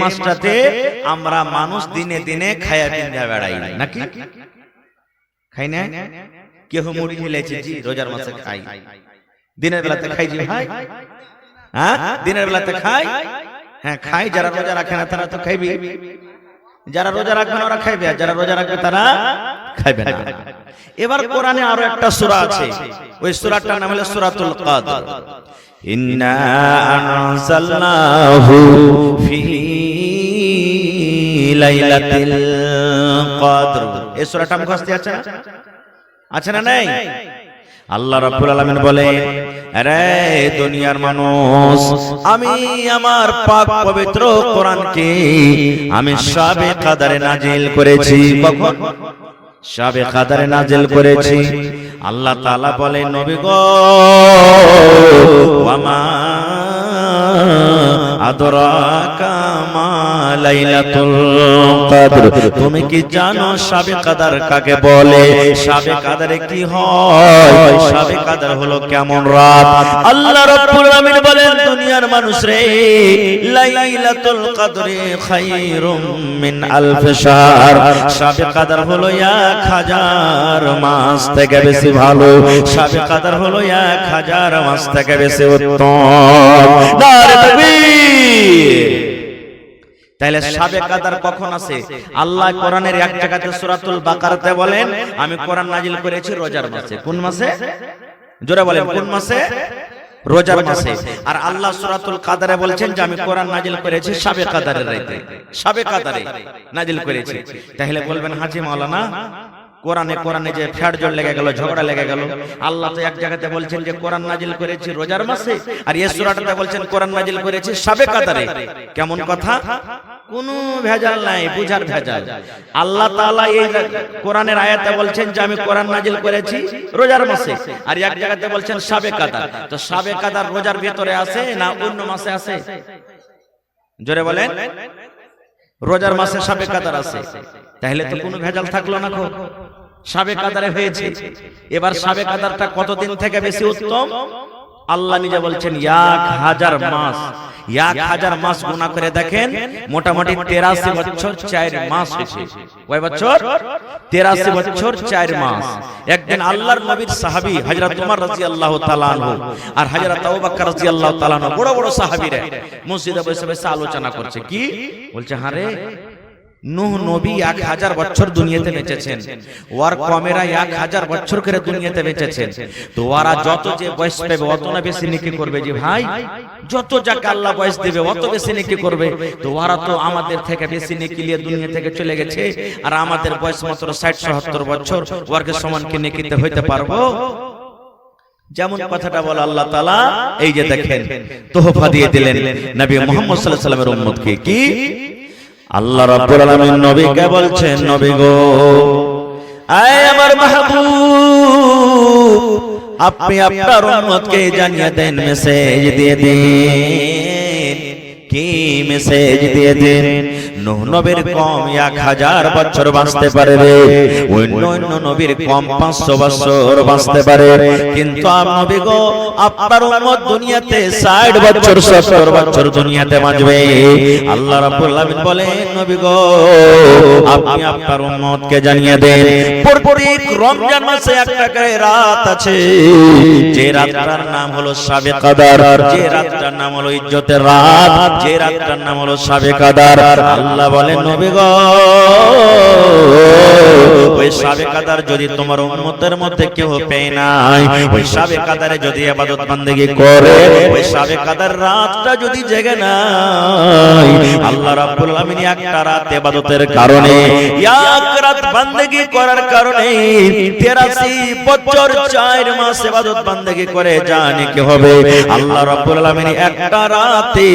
মাসটাতে আমরা মানুষ দিনে দিনে খায়া পিন্ধা বেড়াই নাকি? খাই না? কেউ মুড়ি খেলেছে জি রোজার মাসে খাই, দিনের বেলাতে খাই জি ভাই, হ্যাঁ দিনের বেলাতে খাই, হ্যাঁ খাই। যারা রোজা রাখে না তারা তো খাইবে, যারা রোজা রাখবে না ওরা খাইবে, আর যারা রোজা রাখবে তারা খাইবে না। এবার কোরআনে আরো একটা সূরা আছে, ওই সূরাটার নাম হলো সূরাতুল কদর। ইন্না আনজালনাহু ফি লাইলাতিল কদর। এই সূরাটা মুখস্থ আছে না? আছে না নাই? আল্লাহ রাব্বুল আলামিন বলেন, আরে দুনিয়ার মানুষ, আমি আমার পাক পবিত্র কোরআনকে আমি শাবে কদরে নাজিল করেছি। কখন? শাবে কদরে নাজিল করেছি। আল্লাহ তাআলা বলেন, নবী গো, ওয়ামা আদরাকা মা লাইলাতুল কদর, তুমি কি জানো শাবে কদর কাকে বলে? শাবে কদরে কি হয়? শাবে কদর হলো কেমন রাত? আল্লাহ রাব্বুল আলামিন বলেন, দুনিয়ার মানুষ রে, লাইলাতুল কদরে খায়রুম মিন আলফ শাহর, শাবে কদর হলো 1000 মাস থেকে বেশি ভালো, শাবে কদর হলো 1000 মাস থেকে বেশি উত্তম। নারে তাকবীর। তাহলে শাবে কদর কখন আসে? আল্লাহ কোরআনের এক জায়গাতে সূরাতুল বাকারাতে বলেন, আমি কোরআন নাজিল করেছি রোজার মাসে। কোন মাসে? জোরে বলেন, কোন মাসে? রোজার মাসে। আর আল্লাহ সূরাতুল কদরে বলছেন যে আমি কোরআন নাজিল করেছি শাবে কদরের রাতে, শাবে কদরে নাজিল করেছি। তাহলে বলবেন, হাজী মাওলানা কোরআনে যে ফেড়জোড় লেগে গেল, ঝগড়া লেগে গেল। আল্লাহ তো এক জায়গাতে বলছেন যে কোরআন নাজিল করেছি রোজার মাসে, আর এই সূরাটাতে বলছেন কোরআন নাজিল করেছি শাবে কদরে। কেমন কথা? কোনো ভেজাল নাই, বুঝার ভেজাল। আল্লাহ তাআলা এই কোরআনের আয়াতে বলছেন যে আমি কোরআন নাজিল করেছি রোজার মাসে, আর এক জায়গাতে বলছেন শাবে কদর। তো শাবে কদর রোজার ভিতরে আছে না অন্য মাসে আছে? জোরে বলেন। রোজার মাসে শাবে কদর আছে, তাহলে তো কোনো ভেজাল থাকলো না। শাবে কদরে হয়েছে। এবার শাবে কদরটা কতদিন থেকে বেশি উত্তম? আল্লাহ নিজে বলছেন 1000 মাস। 1000 মাস গুণা করে দেখেন, মোটামুটি 83 বছর 4 মাস হয়েছে। কয় বছর? 83 বছর 4 মাস। একদিন আল্লাহর নবীর সাহাবী হযরত ওমর রাদিয়াল্লাহু তাআলা আনহু আর হযরত আবু বকর রাদিয়াল্লাহু তাআলা আনহু, বড় বড় সাহাবীরা মসজিদে বসে বসে আলোচনা করছে। কি বলছে? হারে নূহ নবী 1000 বছর দুনিয়াতে বেঁচেছেন, ওর কমেরা 1000 বছর করে দুনিয়াতে বেঁচেছেন। তো ওরা যত যে বয়স পাবে অত না বেশি নেকি করবে যে ভাই, যত যাকে আল্লাহ বয়স দেবে অত বেশি নেকি করবে। তো ওরা তো আমাদের থেকে বেশি নেকি নিয়ে দুনিয়া থেকে চলে গেছে, আর আমাদের বয়স মাত্র 60-70 বছর, ওরকে সমান কি নেকিতে হইতে পারবো? যেমন কথাটা বলে আল্লাহ তাআলা, এই যে দেখেন তোহফা দিয়ে দিলেন নবী মুহাম্মদ সাল্লাল্লাহু আলাইহি ওয়াসাল্লামের উম্মতকে। কি আল্লাহ রাব্বুল আলামিন নবীকে বলছেন, নবী গো, আয় আমার মাহবুব, আপনি আপনার উম্মতকে জানিয়ে দেন, মেসেজ দিয়ে দিন। কি মেসেজ দিয়ে দিন? নূহ নবীর কম 1000 বছর বাঁচতে পারবে, অন্য নবীর কম 500 বছর বাঁচতে পারে, কিন্তু নবী গো, আপনার উম্মত দুনিয়াতে 60 বছর 70 বছর দুনিয়াতে বাঁচবে। আল্লাহ রাব্বুল আলামিন বলেন, নবী গো, আপনি আপনার উম্মতকে জানিয়ে দেন, প্রত্যেক রমজান মাসে একটা করে রাত আছে, যে রাতটার নাম হলো শাবে কদর, যে রাতটার নাম হলো ইজ্জতের রাত, যে রাতটার নাম হলো শাবে কদর। আল্লাহ বলেন, নবী গো, ওই শাবে কদর যদি তোমার উম্মতের মধ্যে কেউ পেয়ে নাই, ওই শাবে কদরে যদি ইবাদত বান্দেগি করে, ওই শাবে কদর রাতটা যদি জেগে নাই, আল্লাহ রাব্বুল আলামিন একটা রাত ইবাদতের কারণে, এক রাত বান্দেগি করার কারণে 83 বছর 4 মাস ইবাদত বান্দেগি করে জানে কি হবে? আল্লাহ রাব্বুল আলামিন একটা রাতে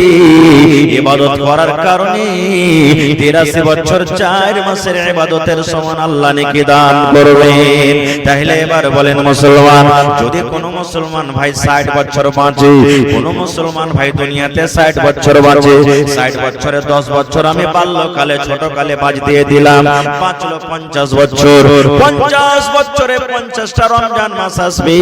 ইবাদত করার কারণে 83 বছর 4 মাসের ইবাদতের সমান আল্লাহ নেকি দান করবেন। তাহলে এবার বলেন মুসলমান, যদি কোন মুসলমান ভাই 60 বছর বাঁচে, কোন মুসলমান ভাই দুনিয়াতে 60 বছর বাঁচে, 60 বছরে 10 বছর আমি বাল্যকালে ছোটকালে বাজ দিয়ে দিলাম, বাঁচলো 50 বছর। 50 বছরে 50টা রমজান মাস আসবে,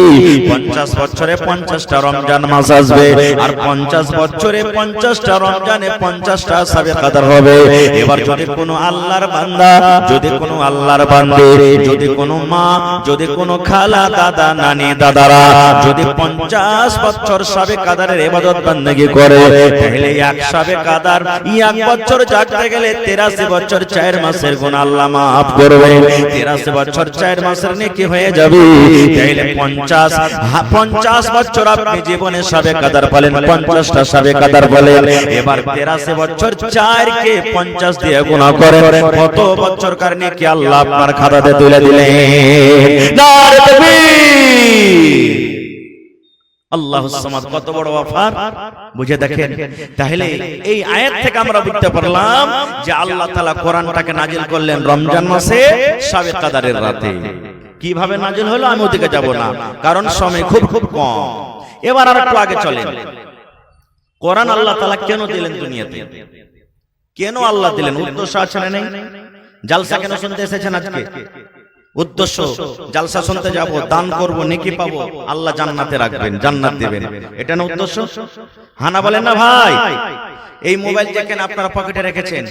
50 বছরে 50টা রমজান মাস আসবে, আর 50 বছরে 50টা রমজানে 50টা সাবে কাদার হবে। এবার যদি কোনো আল্লাহর বান্দা, যদি কোনো আল্লাহর বান্দে, যদি কোনো মা, যদি কোনো খালা, দাদা, নানি, দাদারা যদি 50 বছর সাবে কাদারের ইবাদত বندگی করে, তাহলে এক সাবে কাদার এক বছর জাগতে গেলে 83 বছর 4 মাসের গুনাহ আল্লাহ maaf করবে। 83 বছর 4 মাসের নেকি হয়ে যাবে। তাহলে 50 বছর আপনি জীবনে সাবে কাদার বলেন, 50টা সাবে কাদার বলেন। এবার 83 বছর 4 কে 50 দিয়ে গুনাহ করেন, কত বছর কার নেকি আল্লাহ আপনার খাতাতে তুলে দিলেন। নারে তাকবীর। আল্লাহুস সামাদ, কত বড় ওয়াফার, বুঝে দেখেন। তাহলে এই আয়াত থেকে আমরা বুঝতে পারলাম যে আল্লাহ তাআলা কোরআনটাকে নাজিল করলেন রমজান মাসে শাবে কাদারের রাতে। কিভাবে নাজিল হলো আমি ওদিকে যাব না, কারণ সময় খুব কম। এবার আর একটু আগে চলেন। কোরআন আল্লাহ তাআলা কেন দিলেন দুনিয়াতে? কেন আল্লাহ দিলেন? উদ্দেশ্য আছে না নেই? জালসা কেন শুনতে এসেছেন আজকে? উদ্দেশ্য, জালসা শুনতে যাব, দান করব, নেকি পাবো, আল্লাহ জান্নাতে রাখবেন, জান্নাত দিবেন, এটা না উদ্দেশ্য? হানা বলেন না ভাই? এই মোবাইল যেখানে আপনারা পকেটে রেখেছেন,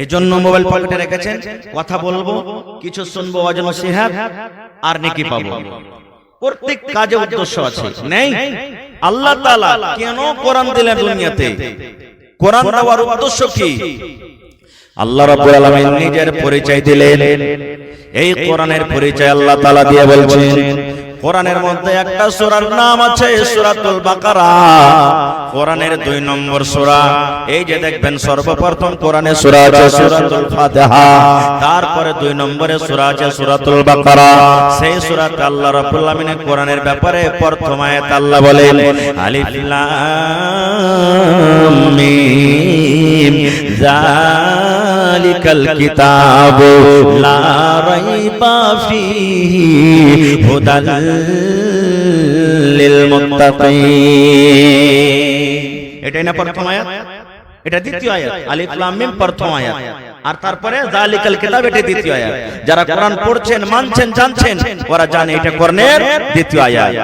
এজন্য মোবাইল পকেটে রেখেছেন, কথা বলবো, কিছু শুনবো, ওয়াজ নসিহত আর নেকি পাবো। প্রত্যেক কাজে উদ্দেশ্য আছে, নেই? আল্লাহ তাআলা কেন কোরআন দিলেন দুনিয়াতে? কোরআন দেওয়ার উদ্দেশ্য কি? আল্লাহ রাব্বুল আলামিন নিজের পরিচয় দিলেন। এই কোরআনের পরিচয় আল্লাহ তাআলা দিয়ে বলছেন। কোরআনের মধ্যে একটা সূরার নাম আছে সূরাতুল বাকারা, কোরআনের 2 নম্বর সূরা। এই যে দেখবেন সর্বপ্রথম কোরআনে সূরা আছে সূরাতুল ফাতিহা, তারপরে 2 নম্বরে সূরা আছে সূরাতুল বাকারা। সেই সূরাতে আল্লাহ রাব্বুল আলামিন কোরআনের ব্যাপারে প্রথম আয়াত আল্লাহ বলেন আলিফ লাম মিম যালিকাল কিতাবু লা রাইবা ফীহি হুদাল লিল মুত্তাকিন। এটাই না প্রথম আয়াত? এটা দ্বিতীয় আয়াত। আলিফ লাম মিম প্রথম আয়াত, আর তারপরে যালিকাল কিতাব এটা দ্বিতীয় আয়াত। যারা কোরআন পড়ছেন, মানছেন, জানছেন, ওরা জানে এটা কোরআনের দ্বিতীয় আয়াত।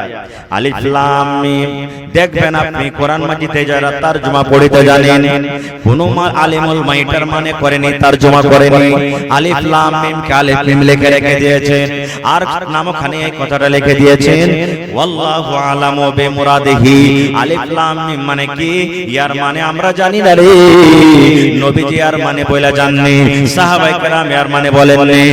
আলিফ লাম মিম দেখবেন আপনি কোরআন মাজিদে যারা তরজমা পড়তে জানেন, কোন আলিমুল মাইটার মানে করেনি, তরজমা করেনি, আলিফ লাম মিম কে আলিফ মিম লিখে রেখে দিয়েছেন, আর নামখানে এই কথাটা লিখে দিয়েছেন ওয়াল্লাহু আলামু বিমুরাদিহি। আলিফ লাম মিম মানে কি? ইয়ার মানে আমরা জানি না রে, নবীজি আর মানে বলে জাননি, সাহাবায়ে কেরাম আর মানে বলেননি।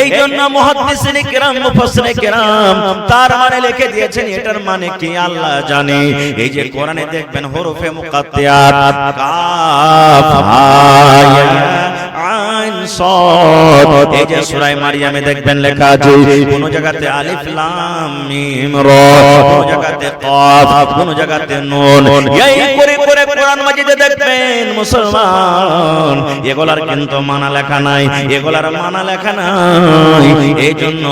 এই জন্য মুহাদ্দিসিনে কেরাম, মুফাসসিরে কেরাম তার মানে লিখে দিয়েছেন, এটার মানে কি আল্লাহ জানে। এই যে কোরআনে দেখবেন হরফে মুকাত্তায়াত কাফ হা ইয়া আইন সাদ, এই যে সূরা মারইয়ামে দেখবেন লেখা আছে কোন জায়গাতে আলিফ লাম মিম রা, কোন জায়গাতে কাফ, কোন জায়গাতে নুন। এই করে করে কোরআন মাজিদে দেখবেন মুসলমান এগুলার কিন্তু মানা লেখা নাই, এগুলার মানা লেখা নাই। এই জন্য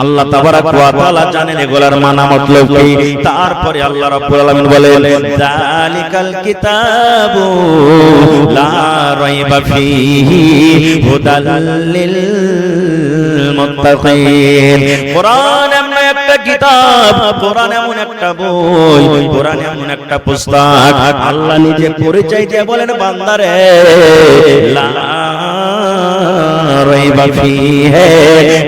আল্লাহ তাবারাক ওয়া তাআলা জানেন এগুলার মানা মতলব কি। তারপরে আল্লাহ রাব্বুল আলামিন বলেন যালিকাল কিতাবু লা রাইবা ফীহি হুদাল লিল মুত্তাকিন। কোরআন এমন একটা কিতাব, কোরআন এমন একটা বই, কোরআন এমন একটা পুস্তক, আল্লাহ নিজে পরিচয় দিয়ে বলেন বান্দারে লা রাইবা ফীহি,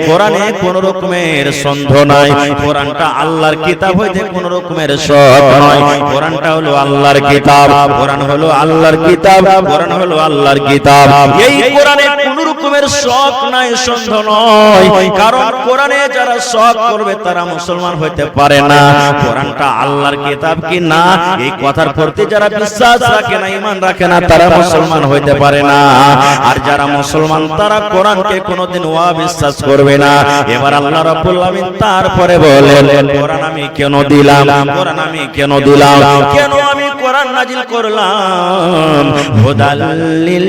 কোরআনে কোন রকমের সন্দেহ নাই, কোরআনটা আল্লাহর কিতাব হইতে কোন রকমের শক নয়। কোরআনটা হলো আল্লাহর কিতাব, কোরআন হলো আল্লাহর কিতাব, কোরআন হলো আল্লাহর কিতাব। এই কোরআনে কোন রকমের শক নাই, সন্দেহ নয়, কারণ কোরআনে যারা শক করবে তারা মুসলমান হইতে পারে না। কোরআনটা আল্লাহর কিতাব কি না এই কথার প্রতি যারা বিশ্বাস রাখে না, ঈমান রাখে না, তারা মুসলমান হইতে পারে না। আর যারা মুসলমান তারা কোরআনকে কোনোদিন অবিশ্বাস করবে না। এবার আল্লাহ রাব্বুল আলামিন তারপরে বলেন কোরআন আমি কেন দিলাম, কোরআন আমি কেন দিলাম, কেন আমি কোরআন নাজিল করলাম? হুদাল লিল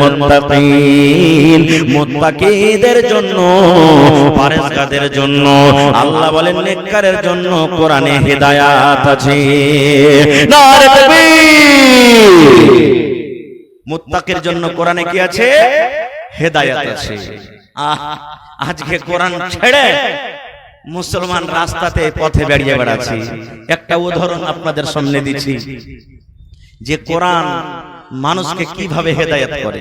মুত্তাকিন, মুত্তাকিদের জন্য, পরহেজগারদের জন্য। আল্লাহ বলেন নেককারের জন্য কোরআনে হিদায়াত আছে। নারে তাকবীর। মুত্তাকির জন্য কোরআনে কি আছে? হেদায়েত আছে। আজকে কোরআন ছেড়ে মুসলমান রাস্তাতে পথে বেরিয়ে বেড়াচ্ছে। একটা উদাহরণ আপনাদের সামনে দিচ্ছি যে কোরআন মানুষকে কিভাবে হেদায়েত করে।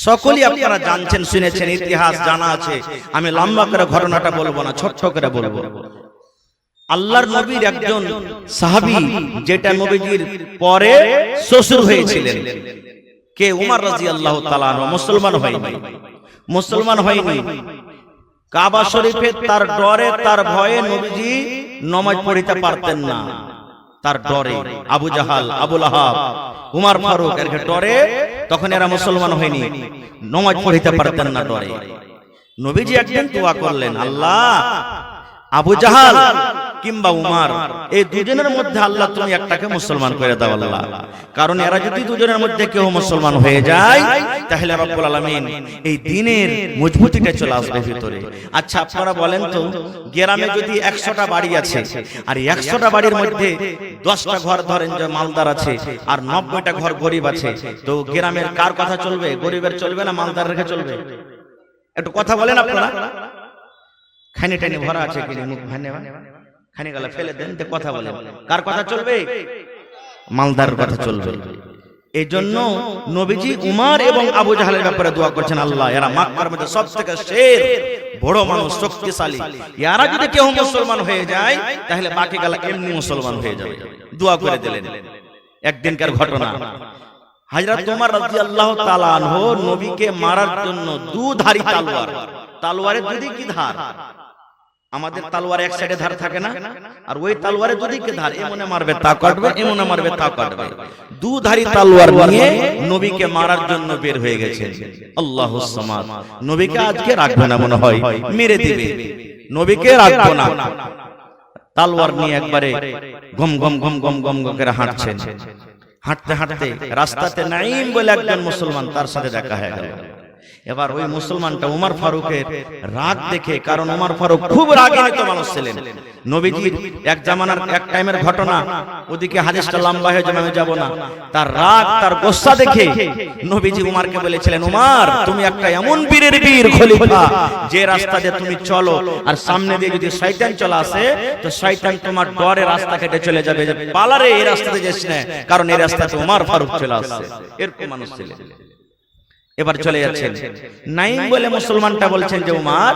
সকলেই আপনারা জানছেন, শুনেছেন, ইতিহাস জানা আছে। আমি লম্বা করে ঘটনাটা বলবো না, ছোট্ট করে বলবো। আল্লাহর নবীর একজন সাহাবী, যেটা নবীজির পরে শ্বশুর হয়েছিলেন, কে? উমর রাদিয়াল্লাহু তাআলা আনহু। মুসলমান হয়নি। কাবা শরীফে তার ডরে, তার ভয়ে নবীজি নামাজ পড়িতে পারতেন না। তার ডরে আবু জাহাল, আবু লাহাব, উমর ফারুক এর ডরে তখন এরা মুসলমান হয়নি, নামাজ পড়িতে পারতেন না ডরে। নবীজি একদিন দোয়া করলেন, আল্লাহ আবু জাহাল কিংবা উমর, এই দুজনের মধ্যে আল্লাহ তুমি একটাকে মুসলমান করে দাও আল্লাহ। কারণ এরা যদি দুজনের মধ্যে কেউ মুসলমান হয়ে যায় তাহলে রব্বুল আলামিন এই দ্বীনের মজবুতিটা চলে আসবে ভিতরে। আচ্ছা আপনারা বলেন তো, গ্রামে যদি 100টা বাড়ি আছে আর 100টা বাড়ির মধ্যে 10টা ঘর ধরেন যে মালদার আছে আর 90টা ঘর গরিব আছে, তো গ্রামের কার কথা চলবে? গরিবের চলবে না মালদার রেখে চলবে? একটু কথা বলেন আপনারা। খানি টানি ভরা আছে কিনে মুখ ভানে খানি গালা ফেলে দেন, কথা বলেন। কার কথা চলবে? মালদার কথা চলবে। এই জন্য নবীজি উমর এবং আবু জাহালের ব্যাপারে দোয়া করছেন, আল্লাহ এরা মক্কার মধ্যে সবথেকে শের বড় মানুষ, শক্তিশালী, এরা যদি কেউ মুসলমান হয়ে যায় তাহলে বাকি গালা এমনি মুসলমান হয়ে যাবে। দোয়া করে দিলেন। একদিনকার ঘটনা, হযরত উমর রাদিয়াল্লাহু তাআলা আনহু নবীকে মারার জন্য দুধারী তলোয়ার, তলোয়ারের দুদিকে ধার, আমাদের তলোয়ার এক সাইডে ধার থাকে না, আর ওই তলোয়ারে দুদিকে ধার, এমনে মারবে তা কাটবে, এমনে মারবে তা কাটবে। দুধারী তলোয়ার নিয়ে নবীকে মারার জন্য বের হয়ে গেছে। আল্লাহুস সামাদ। নবীকে আজকে রাখবে না মনে হয়, মেরে দিবে। নবীকে রাখবো না। তলোয়ার নিয়ে একবারে গম গম গম গম গম করে হাঁটছেন। হাঁটতে হাঁটতে রাস্তাতে নাঈম বলে একজন মুসলমান, তার সাথে দেখা হয়ে গেল। এবার ওই মুসলমানটা উমর ফারুকের রাগ দেখে, কারণ উমর ফারুক খুব রাগান্বিত মানুষ ছিলেন। নবীজির এক জামানার এক টাইমের ঘটনা, ওদিকে হাদিসটা লম্বা হয়ে যাবে, আমি যাব না। তার রাগ, তার গোসা দেখে নবীজি উমরকে বলেছিলেন, উমর তুমি একটা এমন বীরের বীর খলিফা, যে রাস্তা দিয়ে তুমি চলো আর সামনে দিয়ে যদি শয়তান চলে আসে তো শয়তান তোমার ডরে রাস্তা কেটে চলে যাবে, যে পালারে এই রাস্তাতে যাস না, কারণ এই রাস্তাতে উমর ফারুক চলে আসছে। এরকম মানুষ ছিলেন। এবার চলে যাচ্ছেন, নাঈম বলে মুসলমানটা বলছেন যে উমর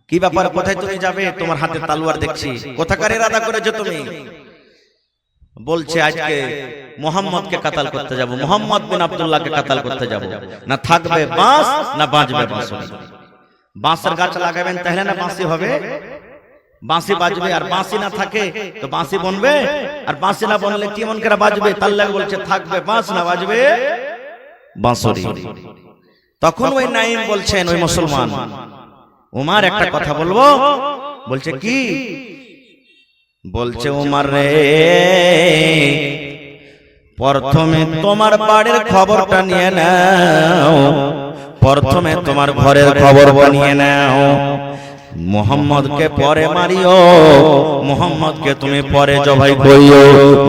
কি ব্যাপার, কোথায় তুমি যাবে? তোমার হাতে তলোয়ার দেখছি, কোথাকার ইরাদা করেছো তুমি? বলছে আজকে মুহাম্মদকে কাতাল করতে যাব, মুহাম্মদ বিন আব্দুল্লাহকে কাতাল করতে যাব। না থাকবে বাঁশ না বাজবে বাঁশি। বাঁশের গাছ লাগাবেন তাহলে না বাঁশি হবে, বাঁশি বাজবে। আর বাঁশি না থাকে তো বাঁশি বনবে, আর বাঁশি না বনলে কেমন করে বাজবে? তার লাগে বলছে থাকবে বাঁশ না বাজবে বাঁশরি। তখন ওই নাঈম বলছেন, ওই মুসলমান, উমর একটা কথা বলবো। বলছে কি? বলছে উমর রে, প্রথমে তোমার বাড়ির খবরটা নিয়ে নাও, প্রথমে তোমার ঘরের খবরটা নিয়ে নাও। মুহাম্মদকে পরে মারিও, মুহাম্মদকে তুমি পরে জবাই করিও,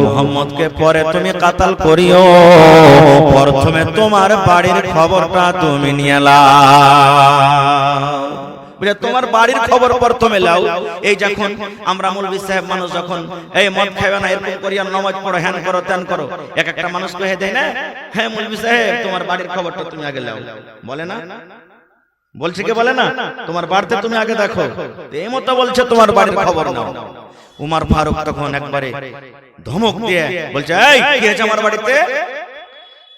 মুহাম্মদকে পরে তুমি কাতাল করিও, প্রথমে তোমার বাড়ির খবরটা তুমি নিয়ে নাও। বুঝলে, তোমার বাড়ির খবর প্রথমে লাও। এই যখন আমরা মৌলভী সাহেব মানুষ যখন এই মদ খাবে না, এরকম করিয়া নামাজ পড়ো, হ্যান করো ত্যান করো, এক একটা মানুষ কহে দেয় না, হ্যাঁ মৌলভী সাহেব তোমার বাড়ির খবরটা তুমি আগে লাও, বলে না? বলছে কি বলে না? তোমার বাড়িতে তুমি আগে দেখো। এই মতো বলছে তোমার বাড়ির খবর নাও। উমর ফারুক তখন একবারে ধমক দিয়ে বলছে, এই কি হয়েছে আমার বাড়িতে?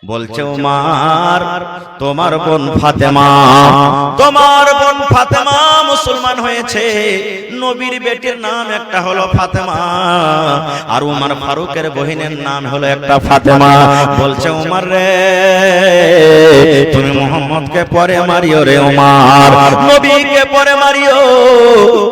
বলছে উমর, তোমার বোন ফাতেমা, তোমার বোন ফাতেমা মুসলমান হয়েছে। নবীর বেটির নাম একটা হলো ফাতেমা, আর উমর ফারুকের বহিনের নাম হলো একটা ফাতেমা। বলছে উমর রে, তুমি মুহাম্মদকে পরে মারিও রে ওমর, নবীকে পরে মারিও।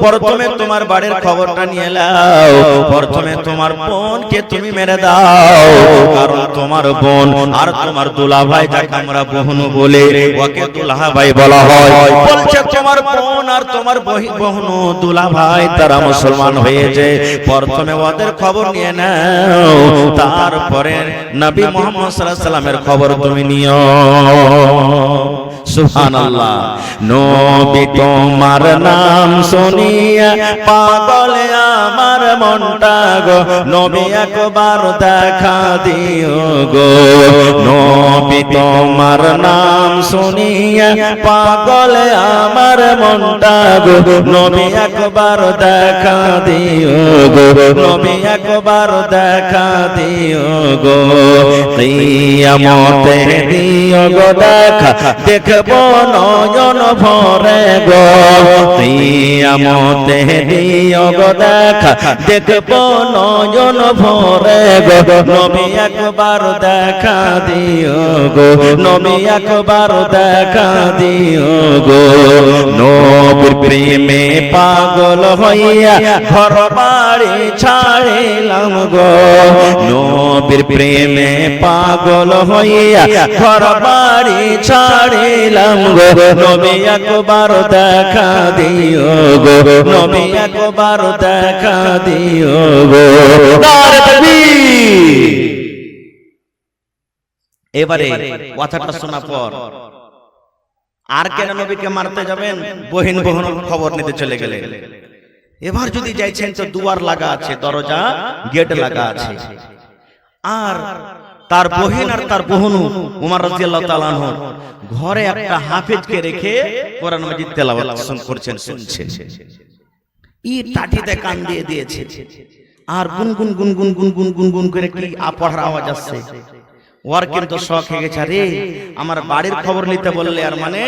প্রথমে তোমার বাড়ির খবরটা নিয়ে নাও, প্রথমে তোমার বোনকে তুমি মেরে দাও, কারণ তোমার বোন আর তোমার দুলাভাই, যাকে আমরা বোন বলে, ওকে দুলাভাই বলা হয়। বলছে তোমার বোন আর তোমার বোন দুলাভাই তারা মুসলমান হয়েছে, প্রথমে ওদের খবর নিয়ে নাও, তারপরে নবী মুহাম্মদ সাল্লাল্লাহু আলাইহি সাল্লামের খবর তুমি নিও। সুবহানাল্লাহ। নবী তোমার নাম শুনিয়া পাগল আমার মনটা গো, নবী একবার দেখা দিও গো। নবী তোমার নাম শুনিয়া পাগল আমার মনটা গো, নবী একবার দেখা দিও গো, নবী একবার দেখা দিও গো। কিয়ামতে দিও গো দেখা, দেখব নয়ন ভরে গো। কিয়ামতে দিও গো দেখা, দেখব নয়ন ভরে গো। নবী একবার দেখা দিও গো, নবী একবার দেখা দিও গো। নবীর প্রেমে পাগল হইয়া ঘর বাড়ি ছাড়িলাম গো, নবীর প্রেমে পাগল হইয়া ঘর বাড়ি ছাড়িলাম গো। নবী একবার দেখা দিও গো, নবী একবার দেখা দিও গো। নারে তাকবীর। এবারে কথাটা শোনা পর আর কেন নবীকে মারতে যাবেন? বহিন খবর নিতে চলে গেলেন। এবার যদি যাইছেন তো দুয়ার লাগা আছে, দরজা গেট লাগা আছে, আর তার বহিন আর তার বোহনু উমর রাদিয়াল্লাহু তাআলা আনহু ঘরে একটা হাফেজকে রেখে কোরআন মাজিদ তেলাওয়াত করছেন, শুনছেন। ই টাটিতে কান দিয়ে দিয়েছে, আর গুনগুন গুনগুন গুনগুন গুনগুন করে কি পড়ার আওয়াজ আসছে। ওর কিন্তু শখ হয়ে গেছে, রে আমার বাড়ির খবর নিতে বললে, আর মানে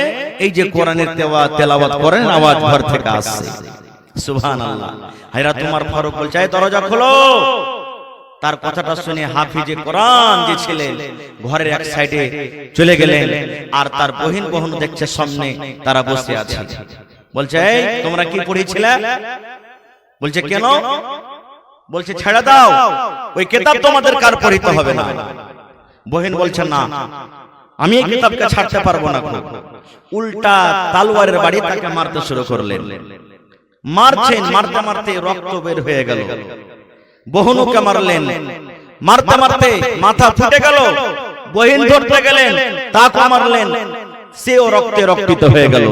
এই যে কোরআনের তেলাওয়াত করেন আওয়াজ ঘর থেকে আসছে। সুবহানাল্লাহ। হায়রা তোমার ফারুক বলছে, এই দরজা খোলো। তার কথাটা শুনে হাফিজে কোরআন যে ছিলেন ঘরের এক সাইডে চলে গেলেন, আর তার বহিন দেখছে সামনে তারা বসে আছে। বলছে, এই তোমরা কি পড়েছিলে? বলছে, কেন? বলছে, ছেড়ে দাও, ওই কিতাব তোমাদের কার পড়িতে হবে না। বহিন বলছে, না, আমি এই কিতাবকে ছাড়তে পারবো না। উল্টা তলোয়ারের বাড়ি তাকে মারতে শুরু করলেন। মারছেন, মারতে মারতে রক্ত বের হয়ে গেল। বহনুকে মারলেন, মারতে মারতে মাথা ফুটে গেল। বহিন ধরতে গেলেন, তাকে মারলেন, সেও রক্তে রক্তিত হয়ে গেল।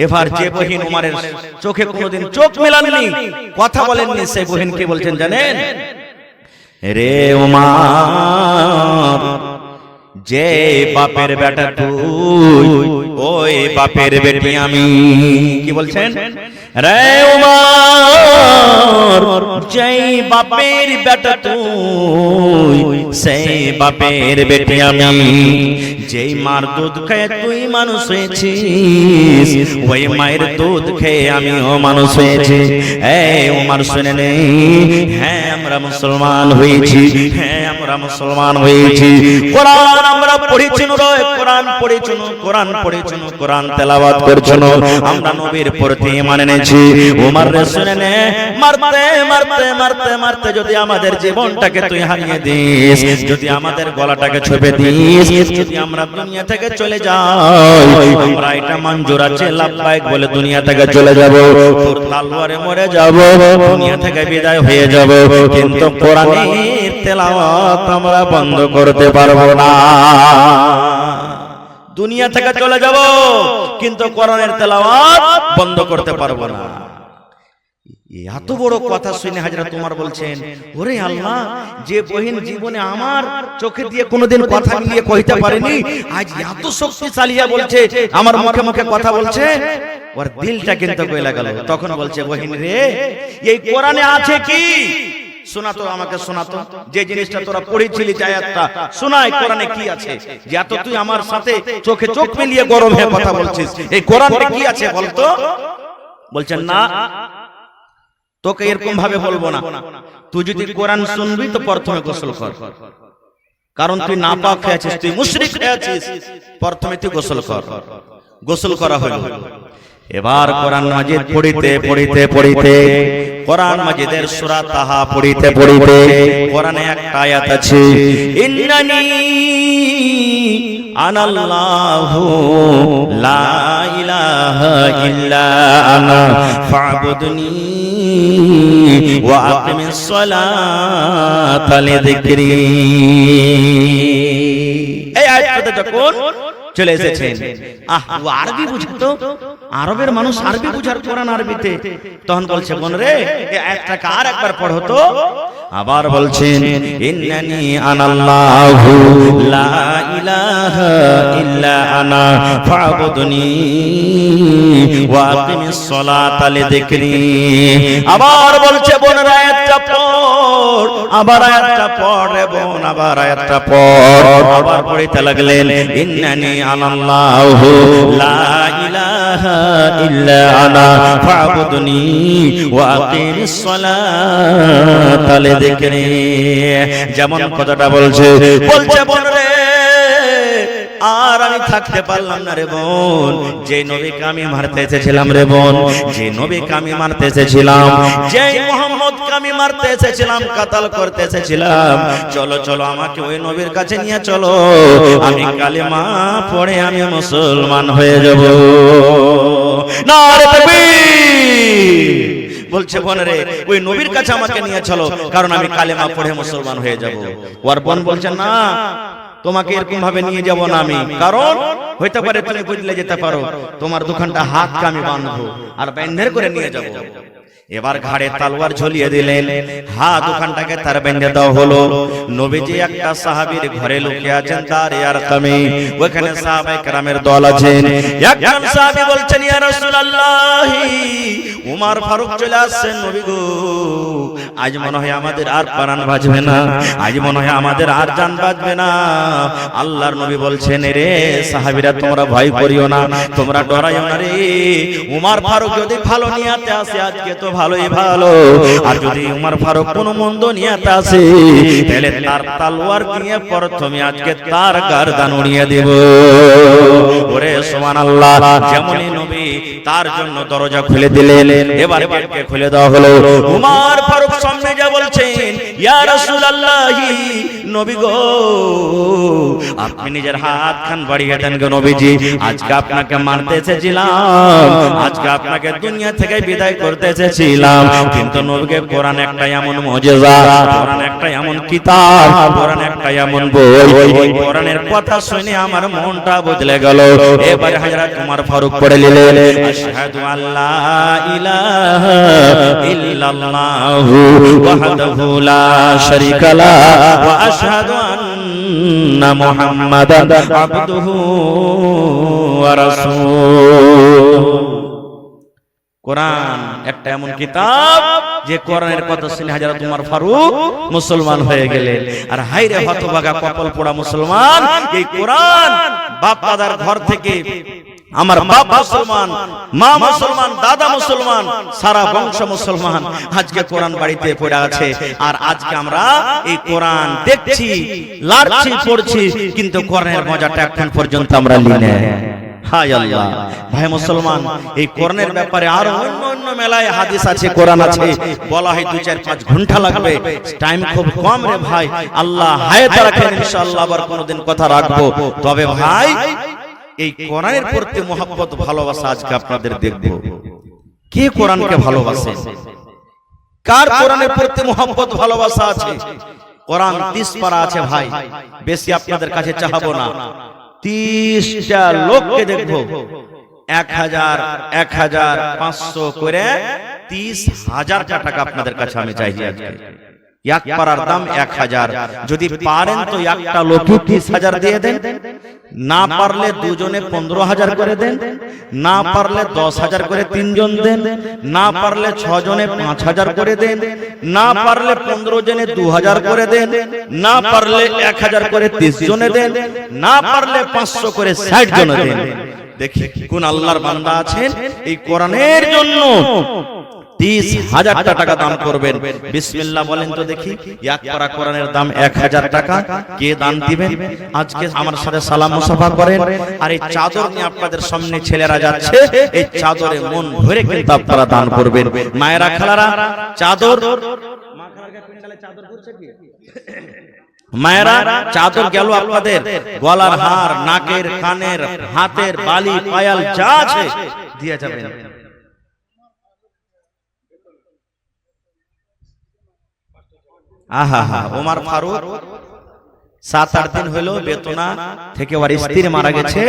এবার যে বহিন উমরের চোখে কোনোদিন চোখ মেলাননি, কথা বলেননি, সেই বহিন কি বলছেন জানেন? রে উমর, যে বাপের বেটা তুই, ওই বাপের বেটি আমি। কি বলছেন? রে উমর, যেই বাপের বেটা তুই, সেই বাপের বেটি আমি। যেই মার দুধ খেয়ে তুই মানুষ হয়েছিস, ওই মায়ের দুধ খেয়ে আমিও মানুষ হয়েছি। এই উমর শুনে নেই, হ্যাঁ আমরা মুসলমান হয়েছি, হ্যাঁ আমরা মুসলমান হয়েছি। কোরআন আমরা পড়েছি, কোরআন পড়েছি, কোরআন পড়েছি, কোরআন তেলাওয়াত করছি, আমরা নবীর প্রতি ঈমান এনেছি। উমর রে শুনে নে, মারতে মারতে মারতে মারতে যদি আমাদের জীবনটাকে তুই হারিয়ে দিস, যদি আমাদের গলাটাকে ছুঁয়ে দিস, যদি আমরা দুনিয়া থেকে চলে যাই, আমরা এটা মঞ্জুর আছে লাব্বাইক বলে দুনিয়া থেকে চলে যাব, তোর তলোয়ারে মরে যাব, দুনিয়া থেকে বিদায় হয়ে যাব, কিন্তু কোরআনের তেলাওয়াত আমরা বন্ধ করতে পারবো না। দুনিয়া থেকে চলে যাব, কিন্তু কোরআনের তেলাওয়াত বন্ধ করতে পারবো না। এত বড় কথা শুনে হযরত ওমর বলছেন, ওরে আল্লাহ, যে বহিন জীবনে আমার চোখে দিয়ে কোনোদিন কথা নিয়ে কইতে পারেনি, আজ এত শক্তিশালীয়া বলছে, আমার মুখে মুখে কথা বলছে, ওর দিলটা কিন্তু কইলা গেল। তখন বলছে, বহিন রে, এই কোরআনে আছে কি? শোনাতো, আমাকে শোনাতো, যে জিনিসটা তোরা পড়েছিলি, আয়াতটা শোনাই, কোরআনে কি আছে? যে এত তুই আমার সাথে চোখে চোখ মিলিয়ে গরম হয়ে কথা বলছিস, এই কোরআনে কি আছে বলতো? বলছেন, না, তোকে এরকম ভাবে বলবো না, তুই যদি কোরআন শুনবি তো প্রথমে গোসল কর, কারণ তুই নাপাক হয়ে আছিস, তুই মুশরিক হয়ে আছিস, প্রথমে তুই গোসল কর। গোসল করা হলো। এবার কোরআন মাজিদ পড়িতে পড়িতে পড়িতে, কোরআন মাজিদের সূরা তাহা পড়িতে পড়িতে কোরআনে একটা আয়াত আছে, ইন্নানি আনাল্লাহু লা ইলাহা ইল্লা আনা ফা'বুদনি ওয়া আকিমিস সালাতা লিযিকরি। এই আয়াতটা যখন চলে এসেছেন, ও আরবি বুঝতো, আরবের মানুষ আরবি বুঝার, কোরআন আরবিতে, তখন বলছে বোন রে এই আয়াতটাকে আর একবার পড়ো তো। আবার বলছেন, ইন্নানি আনাল্লাহু লা ইলাহা ইল্লা আনা ফা'বুদনি ওয়া আকিমিস সালাতা লিযিকরি। আবার বলছে বোন আয়াতটা পড়, আবার আয়াতটা পড় রে বোন, আবার আয়াতটা পড়। আবার পড়তে লাগলেন, ইন্নানি আনাল্লাহু লা ইলাহা ইল্লা আনা ফা'বুদনি ওয়া আকিমিস সালাতা লিযিকরি। যেমন কথাটা বলছে বোন রে, আর আমি থাকতে পারলাম না রে বোন, যে নবীকে আমি মারতে এসেছিলাম রে বোন, যে নবীকে আমি মারতে এসেছিলাম, যে মুহাম্মদকে আমি মারতে এসেছিলাম, কাতাল করতে এসেছিলাম, চলো চলো আমাকে ওই নবীর কাছে নিয়ে চলো, আমি কালেমা পড়ে আমি মুসলমান হয়ে যাব। নারে তাকবীর। বলছে বোন রে ওই নবীর কাছে আমাকে নিয়ে চলো, কারণ আমি কালেমা পড়ে মুসলমান হয়ে যাব। ওর বোন বলছে না, তোমাকে এরকম ভাবে নিয়ে যাব না আমি, কারণ হইতে পারে তুমি বুঝলে যেতে পারো, তোমার দুখানটা হাতকে আমি বাঁধবো আর বেঁধে করে নিয়ে যাব। এবার ঘাড়ে তলোয়ার ঝুলিয়ে দিলেন, হাত দুখানটাকে তার বেঁধে দেওয়া হলো। নবীজি একটা সাহাবীর ঘরে লুকিয়ে আছেন, তার আরকামে, ওখানে সাহাবায়ে কেরামের দল আছেন। একজন সাহাবী বলছেন, ইয়া রাসূলুল্লাহ, উমর ফারুক চলে আসছেন, নবী গো আজ মনে হয় আমাদের আর প্রাণ বাঁচবে না, আজ মনে হয় আমাদের আর জান বাঁচবে না। আল্লাহর নবী বলছেন, রে সাহাবীরা তোমরা ভয় করিও না, তোমরা ডরাইও না রে, উমর ফারুক যদি ভালো নিয়াতে আসে আজকে তো ভালোই ভালো, আর যদি উমর ফারুক কোনো মন্দ নিয়াতে আসে তাহলে তার তলোয়ার দিয়ে প্রথমে আজকে তার গর্দান উড়িয়ে দেব। ওরে সুবহানাল্লাহ। যেমনই নবী তার জন্য দরজা খুলে দিলেন, এবার গেটকে খুলে দেওয়া হলো। উমর ফারুক সামনে যা বলছেন, ইয়া রাসূলুল্লাহ, নবী গো আপনি নিজের হাত খান বাড়িয়ে দেন গো নবীজি, আজকে আপনাকে মারতে এসেছিলাম, আজকে আপনাকে দুনিয়া থেকে বিদায় করতে এসেছিলাম, কিন্তু নবীকে কোরআন একটা এমন মুজিজা, কোরআন একটা এমন কিতাব, কোরআন একটা এমন বই, ওই কোরআনের কথা শুনে আমার মনটা বদলে গেল। এবারে হযরত উমর ফারুক পড়ে নিলেন, আশহাদু আল্লা ইলাহা ইল্লাল্লাহু ওয়াহদাহু লা শারীকা লাহু ওয়া আশহাদু আন্না মুহাম্মাদান আবদুহু ওয়া রাসূলুহু। কোরআন একটা এমন কিতাব যে কোরআনের কথা শুনে হযরত উমর ফারুক মুসলমান হয়ে গেলেন। আর হায়রে হতভাগা কপাল পোড়া মুসলমান, এই কোরআন বাপ দাদার ঘর থেকে, আমার বাপ মুসলমান, মা মুসলমান, দাদা মুসলমান, সারা বংশ মুসলমান, আজকে কোরআন বাড়িতে পড়ে আছে। আর আজকে আমরা এই কোরআন দেখছি, লাড়ছি, পড়ছি, কিন্তু কোরআনের মজাটা এখন পর্যন্ত আমরা নিই না। হায় আল্লাহ। ভাই মুসলমান, এই কোরআনের ব্যাপারে আরো অন্য অন্য মেলায় হাদিস আছে, কোরআন আছে, বলা হয় 2-4-5 ঘন্টা লাগবে, টাইম খুব কম রে ভাই। আল্লাহ হায়াত রাখেন, ইনশাআল্লাহ আবার কোনোদিন কথা রাখবো। তবে ভাই এই কোরআনের প্রতি মহব্বত, ভালোবাসা আজকে আপনাদের দেখব। কে কোরআনকে ভালোবাসে, কার কোরআনের প্রতি মহব্বত ভালোবাসা আছে? কোরআন 30 পারা আছে ভাই, বেশি আপনাদের কাছে চাহাবো না। 30টা লোককে দেখবো, 1000-1500 করে 30,000 টাকা আপনাদের কাছে আমি চাইছি আজকে। এক পারার দাম 1000, যদি পারেন তো একটা লোকে 30,000 দিয়ে দেন, না পারলে দুজনে 15,000 করে দেন, না পারলে 10,000 করে 3 জন দেন, না পারলে 6 জনে 5,000 করে দেন, না পারলে 15 জনে 2,000 করে দেন, না পারলে 1000 করে 30 জনে দেন, না পারলে 500 করে 60 জনে দেন। দেখি কোন আল্লাহর বান্দা আছেন এই কোরআনের জন্য 30,000 টাকা দান করবেন। বিসমিল্লাহ বলেন তো দেখি, এক পারা কোরআনের দাম 1000 টাকা। কে দান দিবেন? আজকে আমার সাথে সালাম মুসাফা করেন। আর এই চাদর নিয়ে আপনাদের সামনে ছেলেরা যাচ্ছে, এই চাদরে মন ভরে কিন্তু আপনারা দান করবেন। মায়েরা খালারা, চাদর মায়েরা চাদর গেল আপনাদের, গলার হার, নাকের, কানের, হাতের বালি, পায়াল যা আছে দিয়ে যাবেন। আহা হা, ওমর ফারুক 7-8 দিন হলো বেতনা থেকে ওর স্ত্রী মারা গেছে,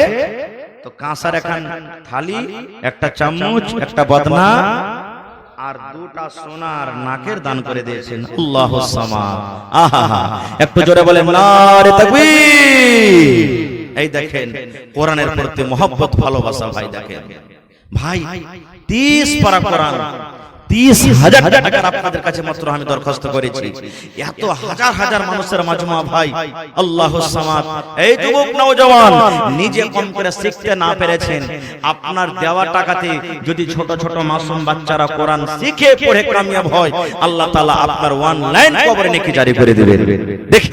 তো কাঁসার এখন থালি, একটা চামচ, একটা বদনা আর 2টা সোনার নাকের দান করে দিয়েছেন। আল্লাহুস সামাদ। আহা হা, একটু জোরে বলেন নারে তাকবীর। এই দেখেন কোরআনের প্রতি মহব্বত, ভালোবাসা। ভাই দেখেন ভাই, 30 পারা কোরআন, 30,000 টাকার আপনাদের কাছে মাত্র আমি দরখাস্ত করেছি। এত হাজার হাজার মানুষের মাজমা ভাই, আল্লাহুস সামাদ। এই যুবক নওজওয়ান নিজে কম করে শিখতে না পেরেছেন, আপনার দেওয়া টাকাতে যদি ছোট ছোট মাসুম বাচ্চারা কোরআন শিখে পড়ে কামিয়াব হয়, আল্লাহ তাআলা আপনার অনলাইন কবরে নেকি জারি করে দিবেন। দেখ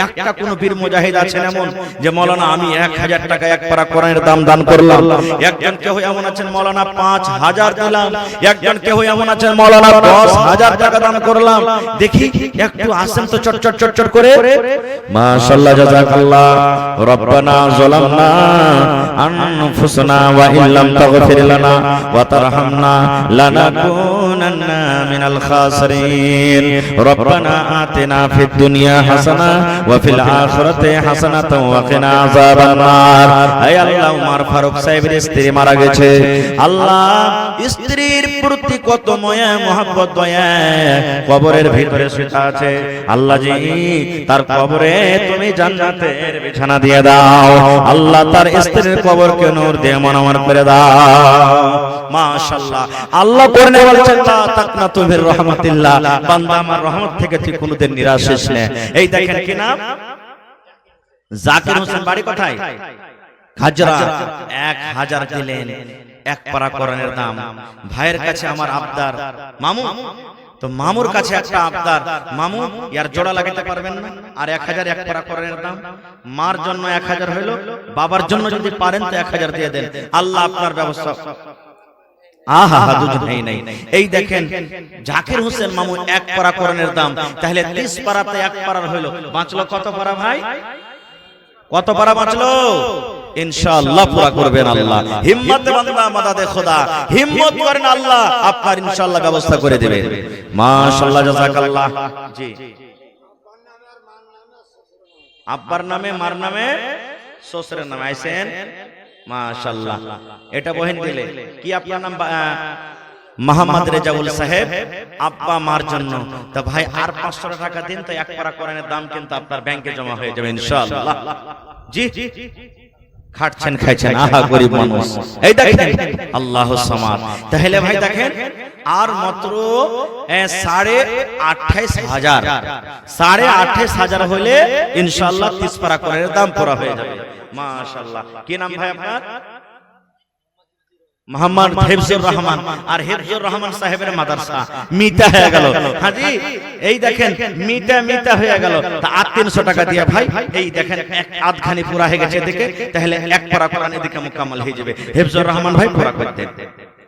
একটা কোন বীর মুজাহিদ আছেন এমন যে মাওলানা আমি 1000 টাকা এক পারা কোরআনের দান করলাম। একজন কেউ এমন আছেন মাওলানা 5000 দিলাম। একজন কেউ এমন আছেন মাওলানা 10,000 টাকা দান করলাম। দেখি একটু আসেন তো চট চট চট চট করে। মাশাআল্লাহ, জাযাকাল্লাহ। রব্বানা যালামনা আনফুসানা ওয়া ইল্লাম তাগফির লানা ওয়া তারহামনা লানাকুনান্না মিনাল খাসিরিন। রব্বানা আতিনা ফিদ দুনিয়া হাসানা ওয়া ফিল আখিরাতি হাসানাতাও ওয়া কিনা আযাবান নার। হে আল্লাহ, ওমর ফারুক সাহেবের স্ত্রী মারা গেছে। আল্লাহ, স্ত্রীর প্রতি কত মায়া, মহব্বত, দয়া, কবরের ভিতরে শুয়ে আছে। আল্লাহ জি, তার কবরে তুমি জান্নাতের বিছানা দিয়ে দাও। আল্লাহ, তার স্ত্রীর কবরকে নূর দিয়ে মনোমর করে দাও। মাশাআল্লাহ, আল্লাহ কোরআনে বলেছেন লা তাকনাতু মির রাহমাতিল্লাহ, বান্দা আমার রহমত থেকে তুই কোনদিন নিরাশ হইস না। এই দেখেন কি নাম, জাকির হোসেন, বাড়ি কোথায়? হাজরা। 1000 দিলেন, এক পারা কোরআনের দাম। ভাইয়ের কাছে আমার আবদার, মামু, তো মামুর কাছে একটা আবদার, মামু ইয়ার জোড়া লাগাতে পারবেন না? আর 1000 এক পারা কোরআনের দাম। মার জন্য 1000 হলো, বাবার জন্য যদি পারেন তো 1000 দিয়ে দেন। আল্লাহ আপনার ব্যবস্থা। আহা হা, দুজনেই নাই। এই দেখেন জাকির হোসেন মামু এক পারা কোরআনের দাম, তাহলে 30 পারাতে এক পারার হলো, বাঁচলো কত পারা ভাই? কত পারা বাঁচলো? ইনশাআল্লাহ পুরা করবেন আল্লাহ। হিম্মত বান্দা মাদাদে খোদা, হিম্মত করেন, আল্লাহ আপনার ইনশাআল্লাহ ব্যবস্থা করে দিবে। মাশাআল্লাহ, জাযাকাল্লাহ। জি, আব্বার নামে, মার নামে, শ্বশুরের নামে আইছেন। মাশাআল্লাহ, এটা বহেন দিলে কি আপনার নাম? মোহাম্মদ রেজাউল সাহেব, আব্বা মার জন্য। তা ভাই আর 500 টাকা দিন, তো এক পারা কোরআনের দাম কিন্তু আপনার ব্যাংকে জমা হয়ে যাবে ইনশাআল্লাহ। জি, খাটছেন খাইছেন, আহা গরিব মানুষ। এই দেখেন আল্লাহুস সামাদ। তাহলে ভাই দেখেন আর মাত্র 28,500, 28,500 হলে ইনশাআল্লাহ 30 পারা কোরআনের দাম পুরা হয়ে যাবে। মাশাআল্লাহ। কি নাম ভাই আপনার? মোহাম্মদ হিফজুর রহমান। আর হিফজুর রহমান সাহেবের মাদ্রাসা মিটা হয়ে গেল। হাজি, এই দেখেন মিটা মিটা হয়ে গেল। তা আর 300 টাকা দিয়ে ভাই, এই দেখেন এক আধখানি পুরা হয়ে গেছে এদিকে, তাহলে এক পারা কোরআন এদিকে মুকাম্মাল হয়ে যাবে। হিফজুর রহমান ভাই পুরা করতেন।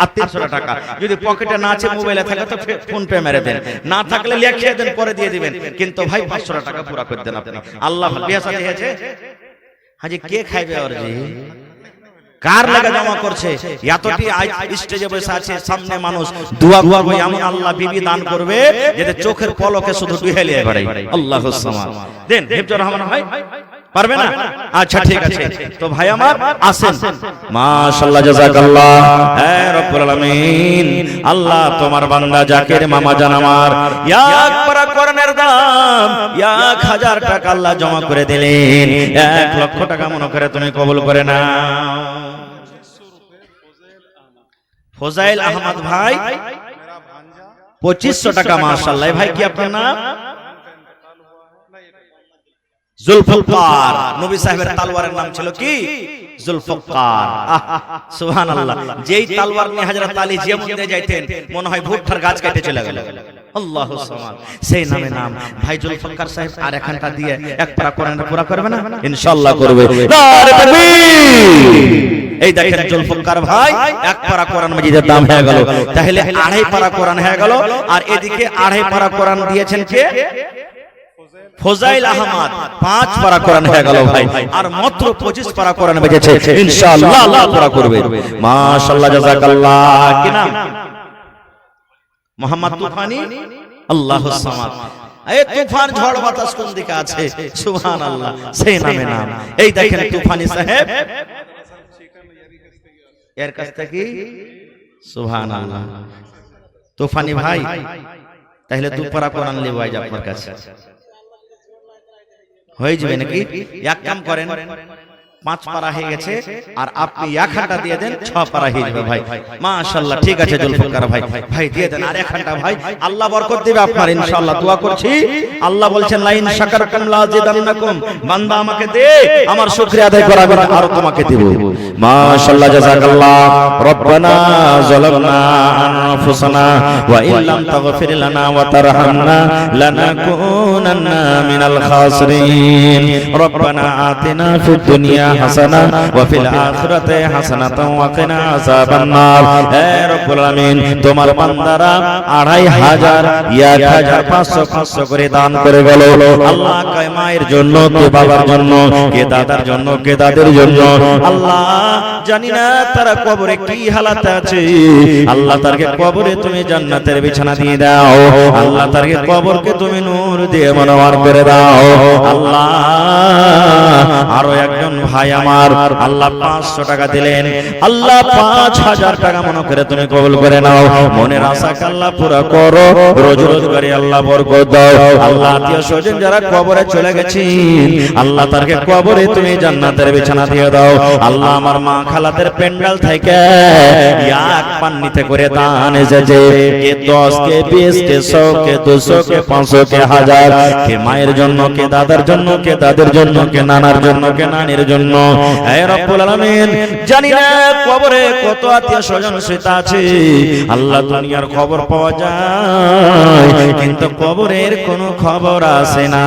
আর 300 টাকা যদি পকেটে না আছে, মোবাইলে থাকে তো ফোন পে মেরে দেন, না থাকলে লিখে দেন, পরে দিয়ে দিবেন। কিন্তু ভাই 500 টাকা পুরা করে দেন আপনি। আল্লাহ বিয়াসা দিয়েছে। হাজি, কে খাইবে ওর জি? কার লাগা জমা করছে? এতটি স্টেজে বসে আছে, সামনে মানুষ দোয়া করবে, এমন আল্লাহ বিবি দান করবে যাতে চোখের পলকে শুধু দুহেলিয়ে বেড়ে। আল্লাহুস সামাদ। দেন হিফজুর রহমান ভাই, পারবে না? আচ্ছা ঠিক আছে, তো ভাই আমার আসেন। মাশাআল্লাহ, জাযাকাল্লাহ। হে রব্বুল আলামিন, আল্লাহ তোমার বান্দা জাকির মামা জান আমার এক পারা কোরআনের দাম 1000 টাকা আল্লাহ জমা করে দিলেন। 1 লক্ষ টাকা মনে করে তুমি কবুল করে নাও। ফজাইল আহমদ ভাই 2500 টাকা। মাশাআল্লাহ। ভাই কি আপনার নাম? জুলফকার, নবী সাহেবের তলোয়ারের নাম ছিল কি? জুলফকার। সুবহানাল্লাহ। যেই তলোয়ার নিয়ে হযরত আলী যেমন দিয়ে যাইতেন মনে হয় ভুট্টার গাছ কেটে চলে গেল। আল্লাহু সামাদ, সেই নামে নাম। ভাই জুলফকার সাহেব আর এখানটা দিয়ে এক পারা কোরআন পুরা করবে না? ইনশাআল্লাহ করবে। নারে তাকবীর। এই দেখেন জুলফকার ভাই এক পারা কোরআন মাজিদের দাম হয়ে গেল। তাহলে আড়াই পারা কোরআন হয়ে গেল। আর এদিকে আড়াই পারা কোরআন দিয়েছেন কে? ফজাইল আহমদ। 5 পারা কোরআন হয়ে গেল ভাই। আর মাত্র 25 পারা কোরআন বেজেছে। ইনশাআল্লাহ আল্লাহ পুরা করবে। মাশাআল্লাহ, জাযাকাল্লাহ। কি নাম? মোহাম্মদ তুফানি। আল্লাহুস সামাদ। এই তুফান ঝড় বাতাস কোন দিকে আছে? সুবহানাল্লাহ, সেই নামে নাম। এই দেখেন তুফানি সাহেব এর কাছ থেকে। সুবহানাল্লাহ। তুফানি ভাই তাহলে 2 পারা কোরআন নেব আজ আপনার কাছে, হয়ে যাবে নাকি? এক কাম করেন, 5 পারা হয়ে গেছে আর আপনি এক ঘন্টা দিয়ে দেন, 6 পারা হয়ে যাবে ভাই। মাশাআল্লাহ, ঠিক আছে জুলফকার ভাই। ভাই দিয়ে দেন আর এক ঘন্টা ভাই, আল্লাহ বরকত দিবে আপনার ইনশাআল্লাহ। দোয়া করছি। আল্লাহ বলছেন লাইন শাকারতুম লাযিদান্নাকুম। বান্দা আমাকে দে, আমার শুকরিয়া আদায় করা হবে, আর তোমাকে দেব। মাশাআল্লাহ, জাযাকাল্লাহ। রব্বানা যালামনা আনফুসানা ওয়া ইল্লাম তাগফির লানা ওয়া তারহামনা লানাকুনান্না মিনাল খাসিরিন। রব্বানা আতিনা ফিদ দুনিয়া হাসানা ওয়া ফিল আখিরাতি হাসানাতাও ওয়া কিনা আযাবান নার। হে রব্বুল আলামিন, তোমার বান্দারা 2500 1500 500 করে দান করে গেল। আল্লাহ কে মায়ের জন্য, কে বাবার জন্য, কে দাদার জন্য, কে দাদের জন্য। আল্লাহ জানি না তারা কবরে কি হালাতে আছে। আল্লাহ তারকে কবরে তুমি জান্নাতের বিছানা দিয়ে দাও। আল্লাহ তারকে কবরকে তুমি নূর দিয়ে মনোয়ার করে দাও। আল্লাহ আরো একজন ভাই আমার আল্লাহ 500 টাকা দিলেন। আল্লাহ 5000 টাকা মনে করে তুমি কবুল করে নাও। মনের আশা আল্লাহ পুরো করো, রোজ রোজগারি আল্লাহ বরকত দাও। আল্লাহ আত্মীয় স্বজন যারা কবরে চলে গেছেন আল্লাহ তারকে কবরে তুমি জান্নাতের বিছানা দিয়ে দাও। আল্লাহ আমার মা খালাদের পেন্ডাল থেকে এক পান্নিতে করে দান এসেছে, কে 10 কে 20 কে 100 কে 200 কে 500 কে 1000, কে মায়ের জন্য, কে দাদার জন্য, কে দাদের জন্য, কে নানার জন্য, কে নানির জন্য। হে রব্বুল আলামিন, জানি না কবরে কত আত্মীয় স্বজন শুয়ে আছে। আল্লাহ দুনিয়ার খবর পাওয়া যায় কিন্তু কবরের কোনো খবর আসে না।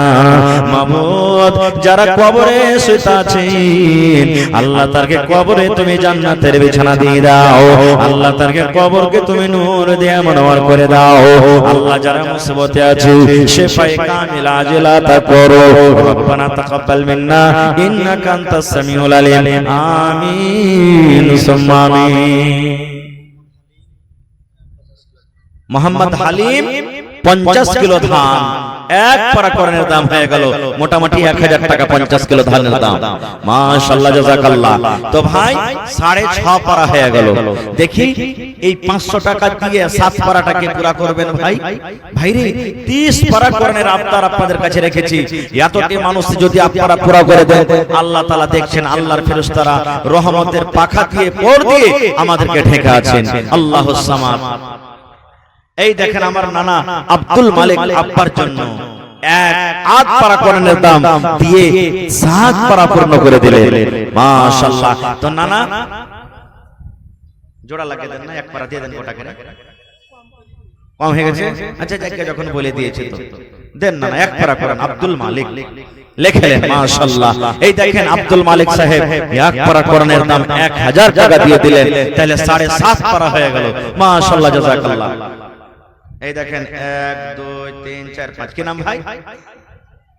মাবুদ যারা কবরে শুয়ে আছেন আল্লাহ তারকে কবরে তুমি জান্নাতের বিছানা দিয়ে দাও। আল্লাহ তারকে কবরকে তুমি নূর দিয়ে মনোয়ার করে দাও। আল্লাহ যারা মুসিবতে আছে শিফায়ে কামিল আজিলা তা করো। রব্বানা তাকাব্বাল মিন্না ইন্নাকা আনতাস সামিউল আলিম। আমিন সুম্মা আমিন। মোহাম্মদ হালিম 50 কিলো ধান, এক পারা কোরআনের দাম হয়ে গেল মোটামুটি 1000 টাকা। 50 কিলো ধানের দাম। মাশাআল্লাহ, জাযাকাল্লাহ। তো ভাই 6.5 পারা হয়ে গেল। দেখি এই 500 টাকা দিয়ে 7 পারাটাকে পুরা করবেন ভাই। ভাইরে 30 পারা কোরআনের আবদার আপনাদের কাছে রেখেছি। এতটি মানুষ যদি আপনারা পুরা করে দেন আল্লাহ তাআলা দেখছেন, আল্লাহর ফেরেশতারা রহমতের পাখা দিয়ে পর দিয়ে আমাদেরকে ঢেকে আছেন। আল্লাহুস সামাদ। এই দেখেন আমার নানা আব্দুল মালিক আব্বার জন্য 1 পারা কোরআনের দাম দিয়ে 7 পারা পূর্ণ করে দিলেন। মাশাআল্লাহ। তো নানা জোড়া লাগিয়ে দেন না, 1 পারা দিয়ে দেন গোটা করে। কম হয়ে গেছে? আচ্ছা যাকে যখন বলে দিয়েছে তো দেন না, 1 পারা কোরআন আব্দুল মালিক লেখেলেন। মাশাআল্লাহ। এই দেখেন আব্দুল মালিক সাহেব 1 পারা কোরআনের দাম 1000 টাকা দিয়ে দিলেন। তাহলে 7.5 পারা হয়ে গেল। মাশাআল্লাহ, জাযাকাল্লাহ। এই দেখেন 1 2 3 4 5। কি নাম ভাই?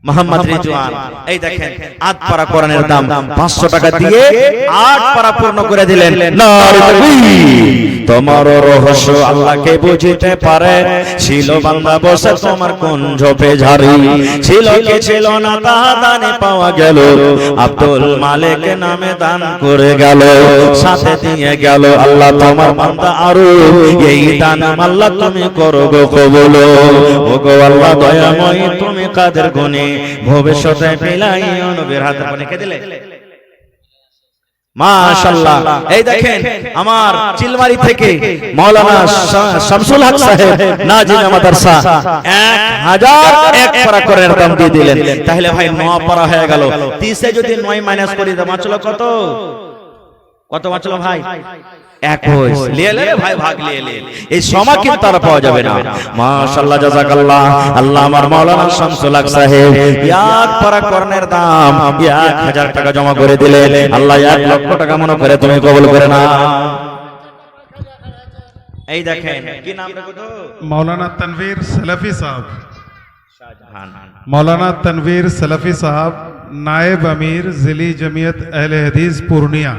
মোহাম্মদ রিজওয়ান। এই দেখেন 8 পারা কোরআনের দাম 500 টাকা দিয়ে 8 পারা পূর্ণ করে দিলেন। নারে তাকবীর। তোমার রহস্য আল্লাহকে বুঝিতে পারে। ছিল বান্দা বসে তোমার কোন ঝোপে ঝাড়ি, ছিল কি ছিল না তা দানে পাওয়া গেল। আব্দুল মালিক নামে দান করে গেল, সাথে দিয়ে গেল আল্লাহ তোমার বান্দা আরো। এই দান আল্লাহ তুমি করো গো কবুল। ওগো আল্লাহ দয়াময় তুমি কাদের গুণে ভবিষ্যতে পেলাই নবীর হাতে পানি কে দিলে। মাশাআল্লাহ। এই দেখেন আমার চিলমারি থেকে মাওলানা শামসুল হক সাহেব নাজিম মাদ্রাসা 1001 পারা করের দাম দিয়ে দিলেন। তাহলে ভাই 9 পারা হয়ে গেল। 30 এ যদি 9 মাইনাস করি তো বাঁচলো কত? কত বাঁচলো ভাই? 21। লিয়ে লে ভাই, ভাগ লিয়ে লে। এই সময় কিন্তু আর পাওয়া যাবে না। মাশাআল্লাহ, জাযাকাল্লাহ। আল্লাহ আমার মাওলানা শামসুল হক সাহেব 1 পারা কর্নের দাম 1000 টাকা জমা করে দিলেন। আল্লাহ 1 লক্ষ টাকা মনে করে তুমি কবুল করে না। এই দেখেন কি নাম রাখো? मौलाना तनवीर सलफी साहब। शाहजहान। मौलाना तनवीर सलफी साहब नायब अमीर जिली जमीयत अहले हदीस पूर्णिया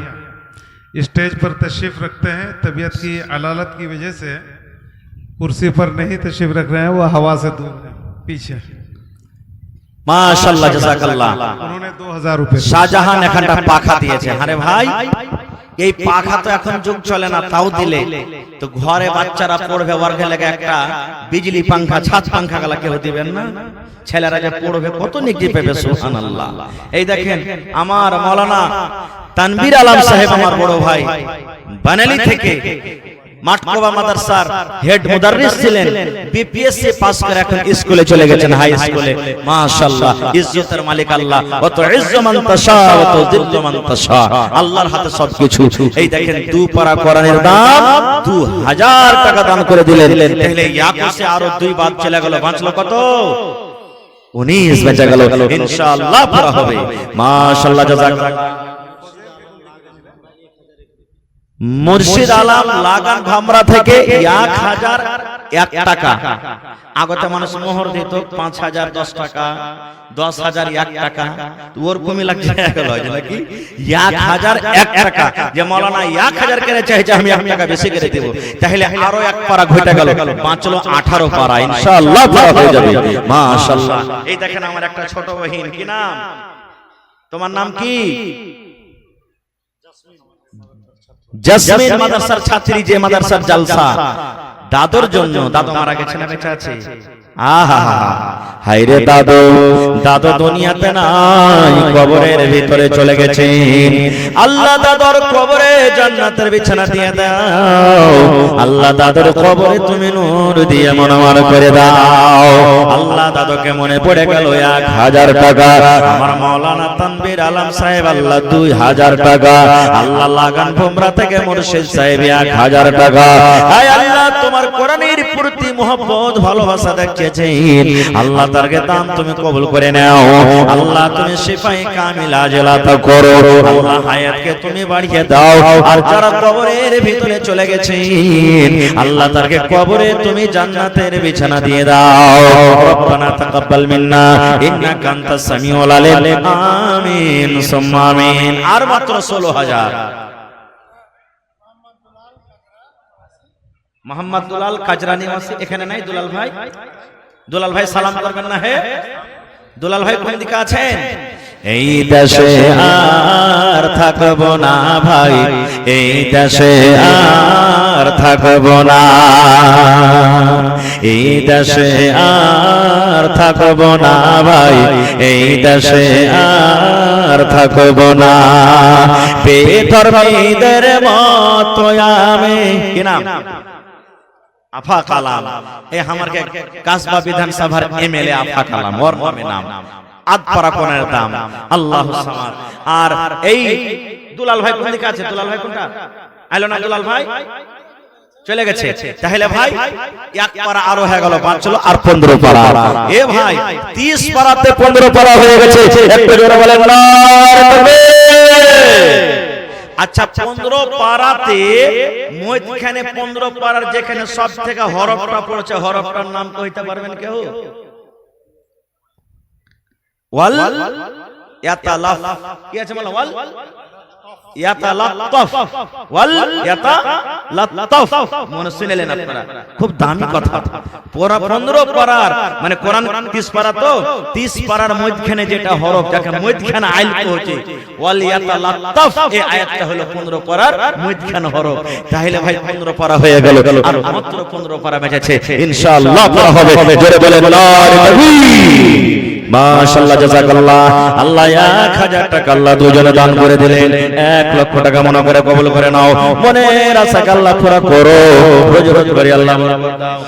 स्टेज पर तशरीफ रखते हैं। तबीयत की अलालत की वजह से कुर्सी पर नहीं तशरीफ रख रहे हैं, वो हवा से दूर हैं पीछे। माशाअल्लाह, জাযাকাল্লাহ। उन्होंने 2000 रुपए শাহজাহান এখানটা পাখা দিয়েছে। আরে ভাই, এই পাখা তো এখন যুগ চলে না, তাও দিলে তো ঘরে বাচ্চারা পড়বে, ওয়ার্গে লেগে একটা বিজলি পাঙ্খা, ছাদ পাঙ্খা গলা কেউ দিবেন না? ছেলেরা যে পড়বে কত নেকি পাবে, সুবহানাল্লাহ। এই দেখেন আমার মাওলানা তানবীর আলম সাহেব, আমার বড় ভাই, বানালি থেকে মাটকোবা মাদ্রাসার হেড মুদাররিস ছিলেন। বিপিএসসি পাস করে এখন স্কুলে চলে গেছেন, হাই স্কুলে। মাশাআল্লাহ, ইজ্জতের মালিক আল্লাহ। ওয়া তুইজ্জু মান তাশা ওয়া তুযিল্লু মান তাশা। আল্লাহর হাতে সবকিছু। এই দেখেন 2 পারা কোরআনের দাম 2000 টাকা দান করে দিলেন। তাহলে ইয়াকুসে আরো 2 বাদ চলে গেল, বাঁচলো কত? 19 বেঁচে গেল। ইনশাআল্লাহ পুরা হবে। মাশাআল্লাহ, জাযাকাল্লাহ। মুর্শিদ আলম লাগান ভামরা থেকে 1001 টাকা। আগতে মানুষ মোহর দিত 5000 10 টাকা, 10000 1 টাকা, ওর কমই লাগছে নাকি 1001 টাকা। যে মাওলানা 1000 করে চাইছে, আমি 1 টাকা বেশি করে দেব। তাহলে আরো 1 পারা ঘটে গেল, বাঁচলো 18 পারা। ইনশাআল্লাহ পুরা হয়ে যাবে। মাশাআল্লাহ। এই দেখেন আমার একটা ছোট বহিন, কি নাম তোমার? নাম কি? জাসমিন মাদ্রাসার ছাত্রী, যে মাদ্রাসার জালসা। দাদুর জন্য, দাদু মারা গেছে না বেঁচে আছে? আহা হায় রে দাদু, দাদু দুনিয়াতে নাই, কবরের ভিতরে চলে গেছে। আল্লাহ দাদুর কবরে জান্নাতের বিছানা দিয়ে দাও। আল্লাহ দাদুর কবরে তুমি নূর দিয়ে মনোয়ার করে দাও। আল্লাহ দাদুকে মনে পড়ে গেল 1000 টাকা। আমার মাওলানা তানবীর আলম সাহেব আল্লাহ 2000 টাকা। আল্লাহ লাগান ভোমরা থেকে মুর্শিদ সাহেব 1000 টাকা। হায় আল্লাহ, তোমার কোরআনের প্রতি মহব্বত ভালোবাসা দেখিয়েছেন। আল্লাহ তার দান তুমি কবুল করে নাও। আল্লাহ তুমি শিফায়ে কামিল আজলাত করো। আল্লাহ হায়াতকে তুমি বাড়িয়ে দাও। আর যারা কবরের ভিতরে চলে গেছেন, আল্লাহ তারকে কবরে তুমি জান্নাতের বিছানা দিয়ে দাও। রব্বানা তাকাব্বাল মিন্না ইন্নাকা আনতাস সামিউল আলিম। আমিন সুম্মা আমিন। আর মাত্র 16000। মোহাম্মদ দুলাল কাজরানি মাসি এখানে নাই? দুলাল ভাই, দুলাল ভাই সালাম করবেন না? হে দুলাল ভাই কোন দিকে আছেন? এই দেশে আর থাকবো না ভাই, এই দেশে আর থাকবো না, এই দেশে আর থাকবো না ভাই, এই দেশে আর থাকবো না। বেধর্মীদের মতো আমি, কি নাম? আফা কালাম। এই আমারকে কাসবা বিধানসভার এমএলএ আফা কালাম, ওর নাম আদপারা কোনের দাম আল্লাহু সামাদ। আর এই দুলাল ভাই কোন দিকে আছে? দুলাল ভাই কোনটা? আইলো না দুলাল ভাই? চলে গেছে। তাহলে ভাই 1 পারা আরো হয়ে গেল, বাঁচলো আর 15 পারা। এ ভাই 30 পারাতে 15 পারা হয়ে গেছে। একটু জোরে বলেন আল্লাহু আকবার। আচ্ছা 15 পারাতে মধ্যখানে 15 পারার যেখানে সব থেকে হরফটা পড়ছে, হরফটার নাম কইতে পারবেন কেউ? ওয়াল ইয়াতালাফ। কি আছে বলো? ওয়াল ইয়াতালাত্তাফ, ওয়াল ইয়াতালাত্তাফ। মনে শুনেলেন আপনারা? খুব দামি কথা। পুরা 15 পারার মানে কোরআন 30 পারা, তো 30 পারার মধ্যখানে যেটা হরফ, যাকে মধ্যখানে আইল কইছে, ওয়াল ইয়াতালাত্তাফ, এই আয়াতটা হলো 15 পারার মধ্যখানে হরফ। তাহলে ভাই 15 পারা হয়ে গেল, আর মাত্র 15 পারা বেঁচেছে। ইনশাআল্লাহ পারা হবে। জোরে বলেন আল্লাহু আকবার। মাশাআল্লাহ, জাযাকাল্লাহ। আল্লাহ 1000 টাকা আল্লাহ দুজনে দান করে দিলেন। 1 লক্ষ টাকা মনে করে কবুল করে নাও। মনের আশা আল্লাহ পুরা করো। রোজ রোজ করে আল্লাহ বরকত দাও।